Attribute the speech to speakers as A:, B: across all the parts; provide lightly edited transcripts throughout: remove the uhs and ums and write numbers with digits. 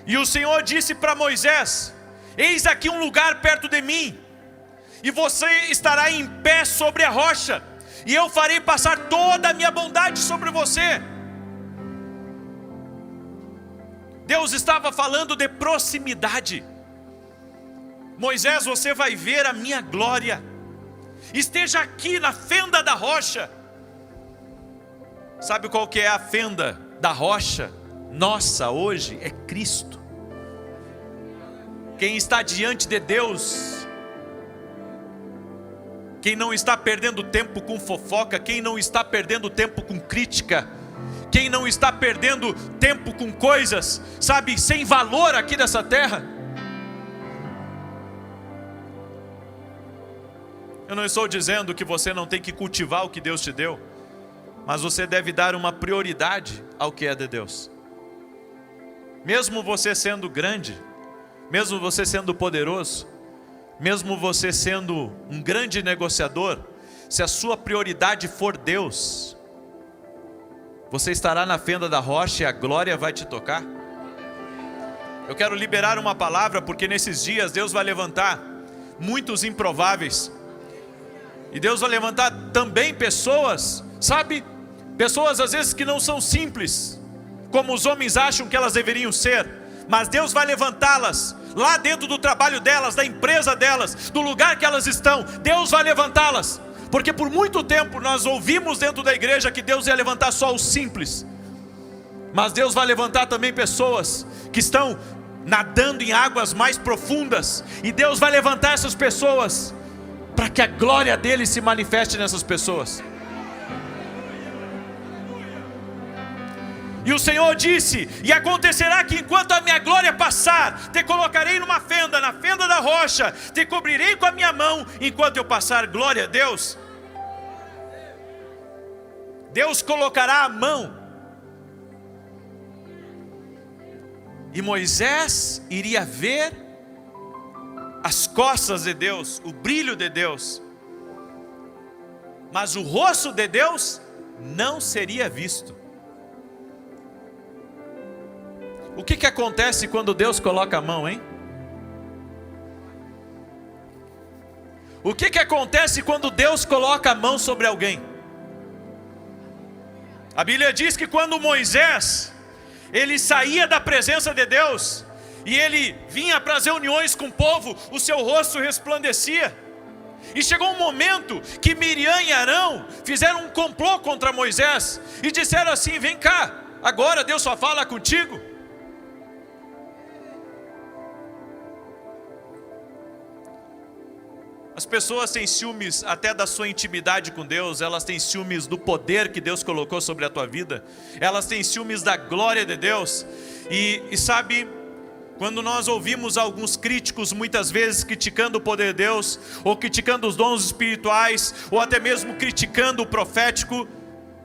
A: E o Senhor disse para Moisés: eis aqui um lugar perto de mim, e você estará em pé sobre a rocha, e eu farei passar toda a minha bondade sobre você. Deus estava falando de proximidade. Moisés, você vai ver a minha glória. Esteja aqui na fenda da rocha. Sabe qual que é a fenda da rocha nossa hoje? É Cristo. Quem está diante de Deus, quem não está perdendo tempo com fofoca, quem não está perdendo tempo com crítica, quem não está perdendo tempo com coisas, sabe, sem valor aqui nessa terra. Eu não estou dizendo que você não tem que cultivar o que Deus te deu, mas você deve dar uma prioridade ao que é de Deus. Mesmo você sendo grande, mesmo você sendo poderoso, mesmo você sendo um grande negociador, se a sua prioridade for Deus, você estará na fenda da rocha e a glória vai te tocar. Eu quero liberar uma palavra, porque nesses dias Deus vai levantar muitos improváveis. E Deus vai levantar também pessoas, sabe? Pessoas às vezes que não são simples, como os homens acham que elas deveriam ser. Mas Deus vai levantá-las, lá dentro do trabalho delas, da empresa delas, do lugar que elas estão. Deus vai levantá-las. Porque por muito tempo nós ouvimos dentro da igreja que Deus ia levantar só os simples. Mas Deus vai levantar também pessoas que estão nadando em águas mais profundas. E Deus vai levantar essas pessoas para que a glória dele se manifeste nessas pessoas. E o Senhor disse: e acontecerá que enquanto a minha glória passar, te colocarei numa fenda, na fenda da rocha, te cobrirei com a minha mão, enquanto eu passar. Glória a Deus. Deus colocará a mão, e Moisés iria ver as costas de Deus, o brilho de Deus, mas o rosto de Deus não seria visto. O que acontece quando Deus coloca a mão, hein? O que acontece quando Deus coloca a mão sobre alguém? A Bíblia diz que quando Moisés, ele saía da presença de Deus, e ele vinha para as reuniões com o povo, o seu rosto resplandecia. E chegou um momento que Miriam e Arão fizeram um complô contra Moisés, e disseram assim: vem cá, agora Deus só fala contigo. As pessoas têm ciúmes até da sua intimidade com Deus. Elas têm ciúmes do poder que Deus colocou sobre a tua vida. Elas têm ciúmes da glória de Deus. E sabe, quando nós ouvimos alguns críticos muitas vezes criticando o poder de Deus, ou criticando os dons espirituais, ou até mesmo criticando o profético,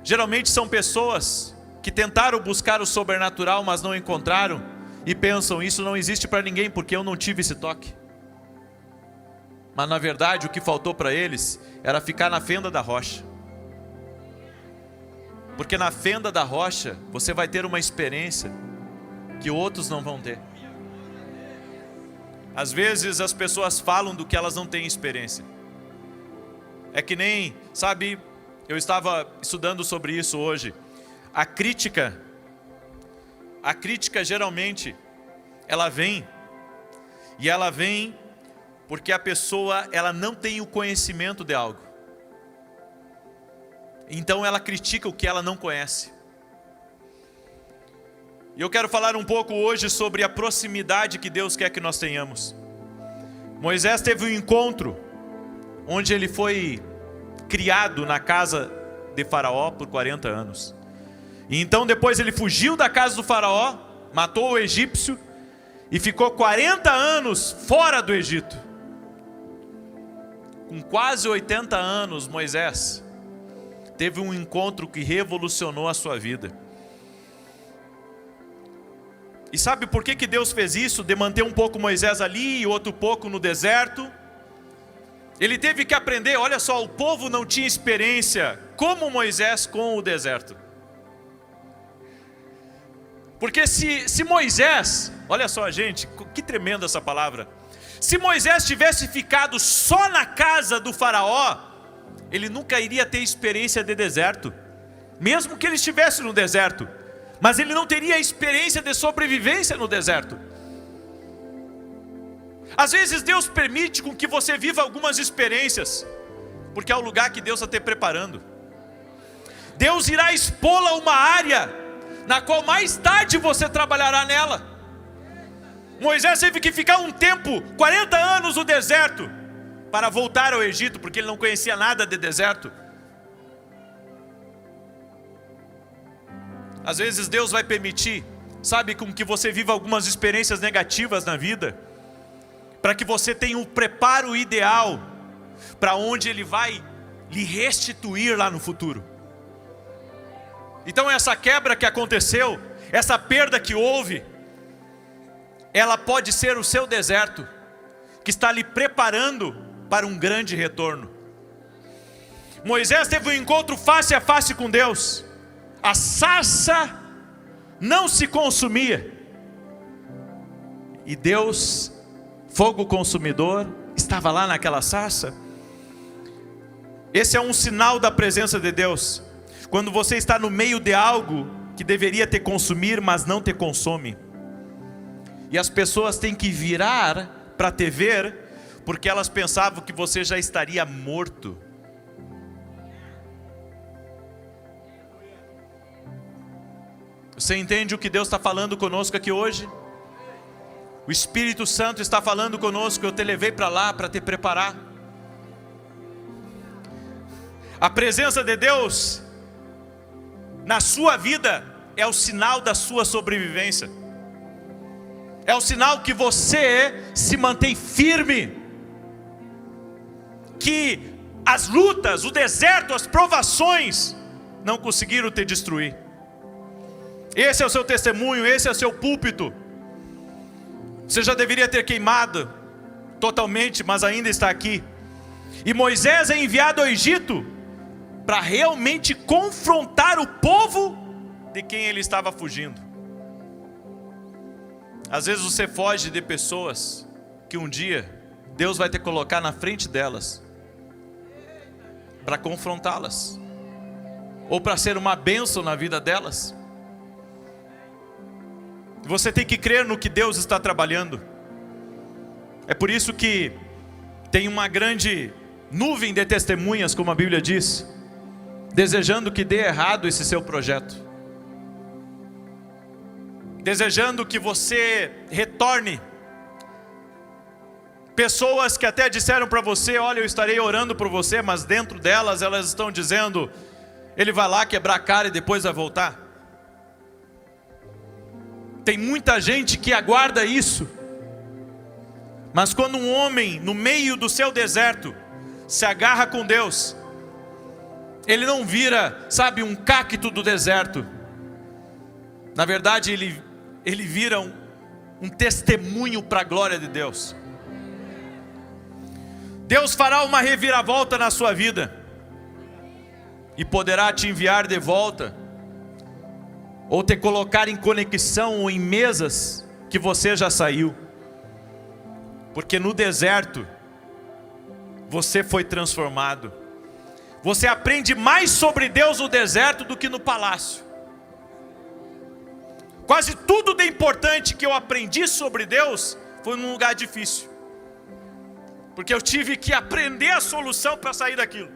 A: geralmente são pessoas que tentaram buscar o sobrenatural, mas não encontraram, e pensam: isso não existe para ninguém, porque eu não tive esse toque. Mas na verdade o que faltou para eles era ficar na fenda da rocha. Porque na fenda da rocha você vai ter uma experiência que outros não vão ter. Às vezes as pessoas falam do que elas não têm experiência. É que nem, sabe, eu estava estudando sobre isso hoje. A crítica geralmente ela vem porque a pessoa, ela não tem o conhecimento de algo. Então ela critica o que ela não conhece. E eu quero falar um pouco hoje sobre a proximidade que Deus quer que nós tenhamos. Moisés teve um encontro onde ele foi criado na casa de Faraó por 40 anos. E então depois ele fugiu da casa do Faraó, matou o egípcio e ficou 40 anos fora do Egito. Com quase 80 anos, Moisés teve um encontro que revolucionou a sua vida. E sabe por que Deus fez isso? De manter um pouco Moisés ali e outro pouco no deserto. Ele teve que aprender, olha só, o povo não tinha experiência como Moisés com o deserto. Porque se Moisés olha só, gente, que tremenda essa palavra. Se Moisés tivesse ficado só na casa do faraó, ele nunca iria ter experiência de deserto, mesmo que ele estivesse no deserto, mas ele não teria experiência de sobrevivência no deserto. Às vezes Deus permite com que você viva algumas experiências, porque é o lugar que Deus está te preparando. Deus irá expô-la a uma área na qual mais tarde você trabalhará nela. Moisés teve que ficar um tempo, 40 anos no deserto, para voltar ao Egito, porque ele não conhecia nada de deserto. Às vezes Deus vai permitir, sabe, com que você viva algumas experiências negativas na vida, para que você tenha um preparo ideal para onde Ele vai lhe restituir lá no futuro. Então essa quebra que aconteceu, essa perda que houve, ela pode ser o seu deserto, que está lhe preparando para um grande retorno. Moisés teve um encontro face a face com Deus. A sarça não se consumia. E Deus, fogo consumidor, estava lá naquela sarça. Esse é um sinal da presença de Deus. Quando você está no meio de algo que deveria te consumir, mas não te consome. E as pessoas têm que virar para te ver, porque elas pensavam que você já estaria morto. Você entende o que Deus está falando conosco aqui hoje? O Espírito Santo está falando conosco. Eu te levei para lá para te preparar. A presença de Deus na sua vida é o sinal da sua sobrevivência. É o sinal que você se mantém firme, que as lutas, o deserto, as provações não conseguiram te destruir. Esse é o seu testemunho, esse é o seu púlpito. Você já deveria ter queimado totalmente, mas ainda está aqui. E Moisés é enviado ao Egito para realmente confrontar o povo de quem ele estava fugindo. Às vezes você foge de pessoas que um dia Deus vai te colocar na frente delas para confrontá-las, ou para ser uma bênção na vida delas. Você tem que crer no que Deus está trabalhando. É por isso que tem uma grande nuvem de testemunhas, como a Bíblia diz, desejando que dê errado esse seu projeto, desejando que você retorne. Pessoas que até disseram para você: olha, eu estarei orando por você, mas dentro delas, elas estão dizendo: ele vai lá quebrar a cara e depois vai voltar. Tem muita gente que aguarda isso, mas quando um homem no meio do seu deserto se agarra com Deus, ele não vira, sabe, um cacto do deserto. Na verdade ele vira um testemunho para a glória de Deus. Deus fará uma reviravolta na sua vida e poderá te enviar de volta, ou te colocar em conexão ou em mesas que você já saiu. Porque no deserto você foi transformado. Você aprende mais sobre Deus no deserto do que no palácio. Quase tudo de importante que eu aprendi sobre Deus foi num lugar difícil, porque eu tive que aprender a solução para sair daquilo.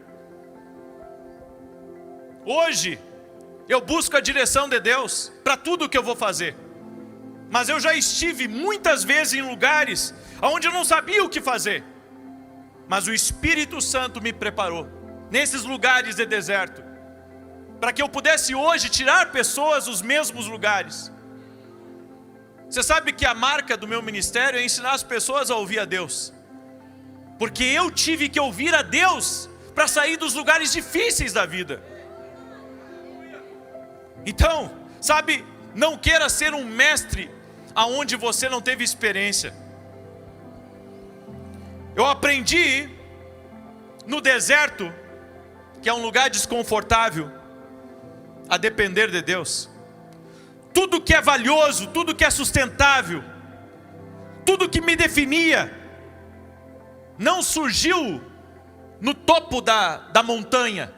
A: Hoje eu busco a direção de Deus para tudo que eu vou fazer. Mas eu já estive muitas vezes em lugares onde eu não sabia o que fazer. Mas o Espírito Santo me preparou nesses lugares de deserto, para que eu pudesse hoje tirar pessoas dos mesmos lugares. Você sabe que a marca do meu ministério é ensinar as pessoas a ouvir a Deus. Porque eu tive que ouvir a Deus para sair dos lugares difíceis da vida. Então, sabe, não queira ser um mestre aonde você não teve experiência. Eu aprendi no deserto, que é um lugar desconfortável, a depender de Deus. Tudo que é valioso, tudo que é sustentável, tudo que me definia não surgiu no topo da montanha,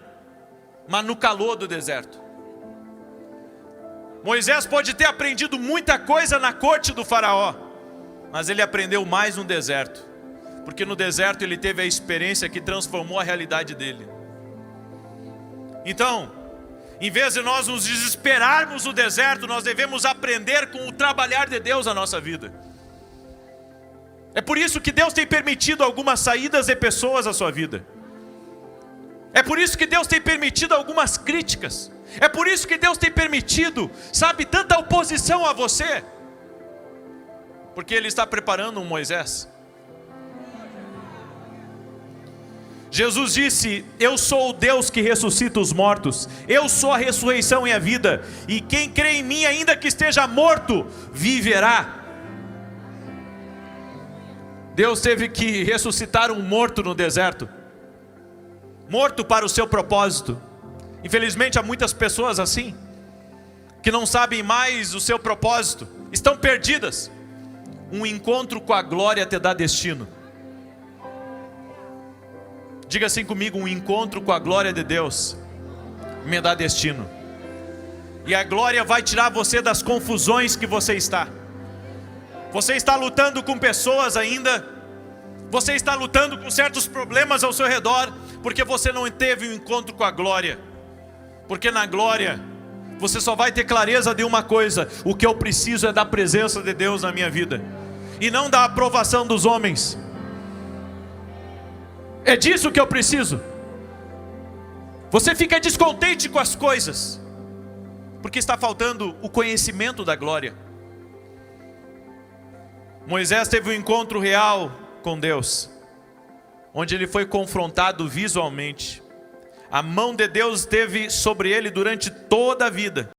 A: mas no calor do deserto. Moisés pode ter aprendido muita coisa na corte do faraó, mas ele aprendeu mais no deserto, porque no deserto ele teve a experiência que transformou a realidade dele. Então, em vez de nós nos desesperarmos no deserto, nós devemos aprender com o trabalhar de Deus na nossa vida. É por isso que Deus tem permitido algumas saídas de pessoas à sua vida. É por isso que Deus tem permitido algumas críticas. É por isso que Deus tem permitido, sabe, tanta oposição a você. Porque Ele está preparando um Moisés. Jesus disse: eu sou o Deus que ressuscita os mortos. Eu sou a ressurreição e a vida. E quem crê em mim, ainda que esteja morto, viverá. Deus teve que ressuscitar um morto no deserto. Morto para o seu propósito. Infelizmente há muitas pessoas assim, que não sabem mais o seu propósito. Estão perdidas. Um encontro com a glória te dá destino. Diga assim comigo: um encontro com a glória de Deus me dá destino. E a glória vai tirar você das confusões que você está. Você está lutando com pessoas ainda. Você está lutando com certos problemas ao seu redor, porque você não teve um encontro com a glória. Porque na glória você só vai ter clareza de uma coisa: o que eu preciso é da presença de Deus na minha vida, e não da aprovação dos homens. É disso que eu preciso. Você fica descontente com as coisas, porque está faltando o conhecimento da glória. Moisés teve um encontro real com Deus, onde ele foi confrontado visualmente. A mão de Deus esteve sobre ele durante toda a vida.